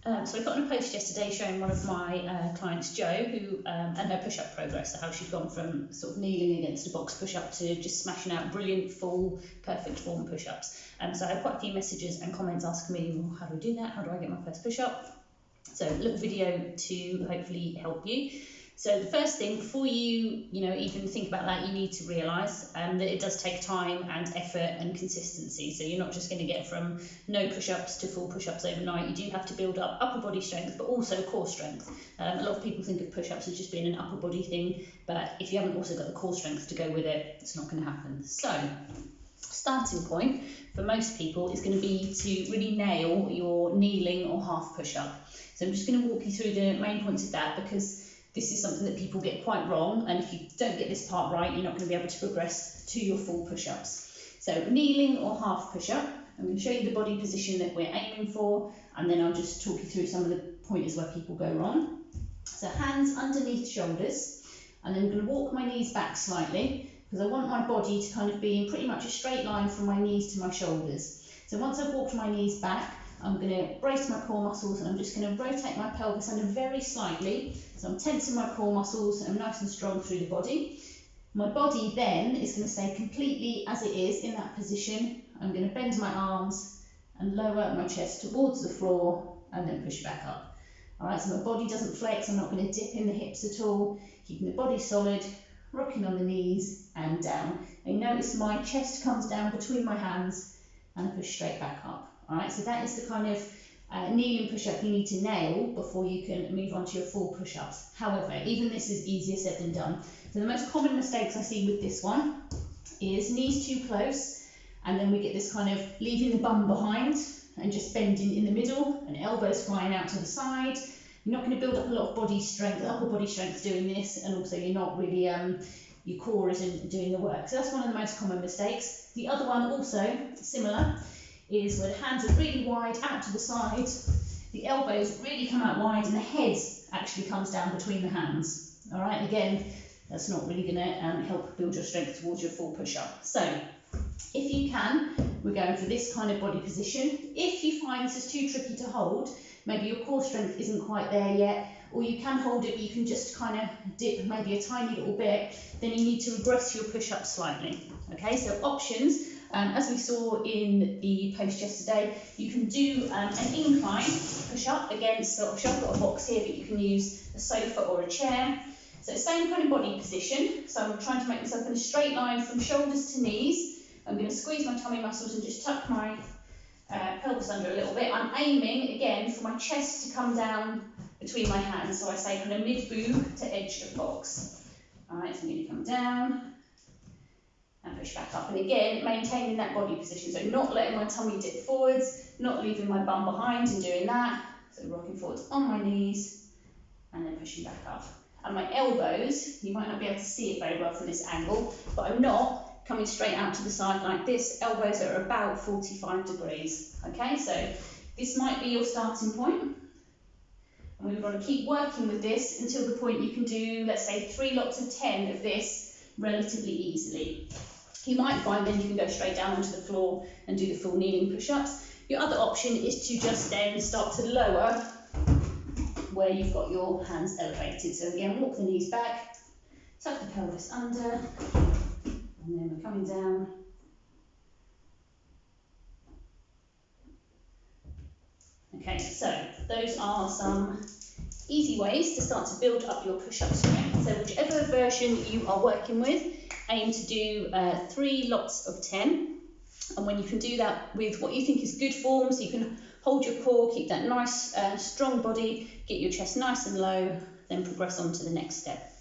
So I got on a post yesterday showing one of my clients, Jo, who and her push-up progress, so how she's gone from sort of kneeling against a box push-up to just smashing out brilliant, full, perfect form push-ups. So I had quite a few messages and comments asking me, well, how do I do that? How do I get my first push-up? So a little video to hopefully help you. So the first thing, before you even think about that, you need to realise that it does take time and effort and consistency. So you're not just going to get from no push-ups to full push-ups overnight. You do have to build up upper body strength, but also core strength. A lot of people think of push-ups as just being an upper body thing, but if you haven't also got the core strength to go with it, it's not going to happen. So starting point for most people is going to be to really nail your kneeling or half push-up. So I'm just going to walk you through the main points of that, because this is something that people get quite wrong, and if you don't get this part right, you're not going to be able to progress to your full push-ups. So kneeling or half push-up, I'm going to show you the body position that we're aiming for, and then I'll just talk you through some of the pointers where people go wrong. So hands underneath shoulders, and then I'm going to walk my knees back slightly, because I want my body to kind of be in pretty much a straight line from my knees to my shoulders. So once I've walked my knees back, I'm going to brace my core muscles, and I'm just going to rotate my pelvis under very slightly. So I'm tensing my core muscles, and I'm nice and strong through the body. My body then is going to stay completely as it is in that position. I'm going to bend my arms and lower my chest towards the floor, and then push back up. All right, so my body doesn't flex. I'm not going to dip in the hips at all. Keeping the body solid, rocking on the knees and down. And notice my chest comes down between my hands, and I push straight back up. All right, so that is the kind of kneeling push-up you need to nail before you can move on to your full push-ups. However, even this is easier said than done. So the most common mistakes I see with this one is knees too close, and then we get this kind of leaving the bum behind and just bending in the middle, and elbows flying out to the side. You're not going to build up a lot of body strength, upper body strength doing this, and also you're not really, your core isn't doing the work. So that's one of the most common mistakes. The other one also, similar, is where the hands are really wide out to the side, the elbows really come out wide, and the head actually comes down between the hands. All right, again, that's not really going to help build your strength towards your full push-up. So if you can, we're going for this kind of body position. If you find this is too tricky to hold, maybe your core strength isn't quite there yet, or you can hold it, but you can just kind of dip maybe a tiny little bit, then you need to regress your push-up slightly. Okay, so options. As we saw in the post yesterday, you can do an incline push-up against, so I've got a box here, but you can use a sofa or a chair. So same kind of body position. So I'm trying to make myself in a straight line from shoulders to knees. I'm going to squeeze my tummy muscles and just tuck my pelvis under a little bit. I'm aiming, again, for my chest to come down between my hands. So I say kind of mid-boob to edge of box. All right, so I'm going to come down and push back up, and again maintaining that body position, so not letting my tummy dip forwards, not leaving my bum behind and doing that, so rocking forwards on my knees and then pushing back up. And my elbows, you might not be able to see it very well from this angle, but I'm not coming straight out to the side like this. Elbows are about 45 degrees. Okay, so this might be your starting point, and we want to keep working with this until the point you can do, let's say, 3 lots of 10 of this relatively easily. You might find then you can go straight down onto the floor and do the full kneeling push-ups. Your other option is to just then start to lower where you've got your hands elevated. So again, walk the knees back, tuck the pelvis under, and then we're coming down. Okay, so those are some easy ways to start to build up your push-up strength. So whichever version you are working with, aim to do 3 lots of 10. And when you can do that with what you think is good form, so you can hold your core, keep that nice strong body, get your chest nice and low, then progress on to the next step.